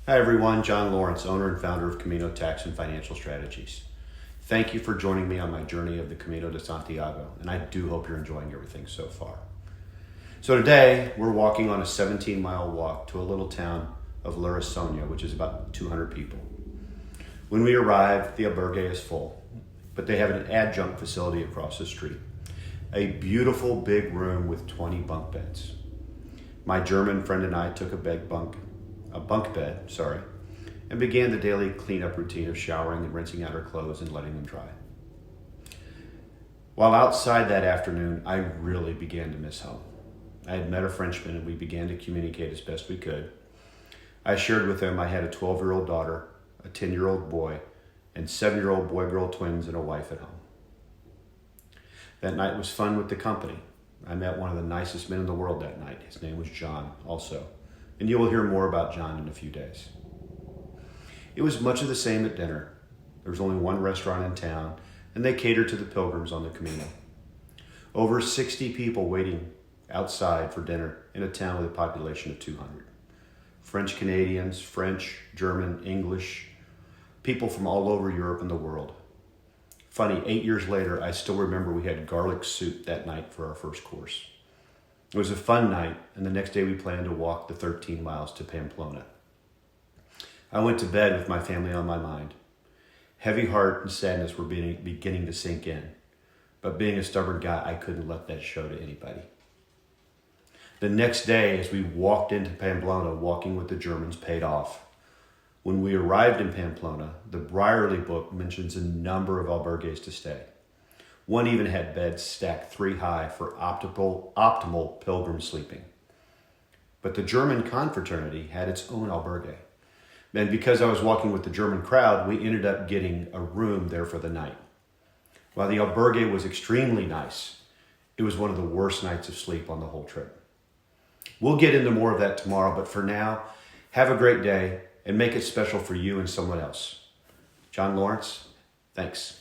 Hi everyone, John Lawrence, owner and founder of Camino Tax and Financial Strategies. Thank you for joining me on my journey of the Camino de Santiago, and I do hope you're enjoying everything so far. So today, we're walking on a 17-mile walk to a little town of La Rasonia, which is about 200 people. When we arrive, the albergue is full, but they have an adjunct facility across the street. A beautiful big room with 20 bunk beds. My German friend and I took a bunk bed, and began the daily cleanup routine of showering and rinsing out our clothes and letting them dry. While outside that afternoon, I really began to miss home. I had met a Frenchman and we began to communicate as best we could. I shared with him I had a 12-year-old daughter, a 10-year-old boy, and 7-year-old boy-girl twins and a wife at home. That night was fun with the company. I met one of the nicest men in the world that night. His name was John, also. And you will hear more about John in a few days. It was much of the same at dinner. There was only one restaurant in town, and they catered to the pilgrims on the Camino. Over 60 people waiting outside for dinner in a town with a population of 200. French Canadians, French, German, English, people from all over Europe and the world. Funny, 8 years later, I still remember we had garlic soup that night for our first course. It was a fun night, and the next day we planned to walk the 13 miles to Pamplona. I went to bed with my family on my mind. Heavy heart and sadness were beginning to sink in, but being a stubborn guy, I couldn't let that show to anybody. The next day, as we walked into Pamplona, walking with the Germans paid off. When we arrived in Pamplona, the Brierley book mentions a number of albergues to stay. One even had beds stacked 3 high for optimal pilgrim sleeping. But the German confraternity had its own albergue. And because I was walking with the German crowd, we ended up getting a room there for the night. While the albergue was extremely nice, it was one of the worst nights of sleep on the whole trip. We'll get into more of that tomorrow, but for now, have a great day and make it special for you and someone else. John Lawrence, thanks.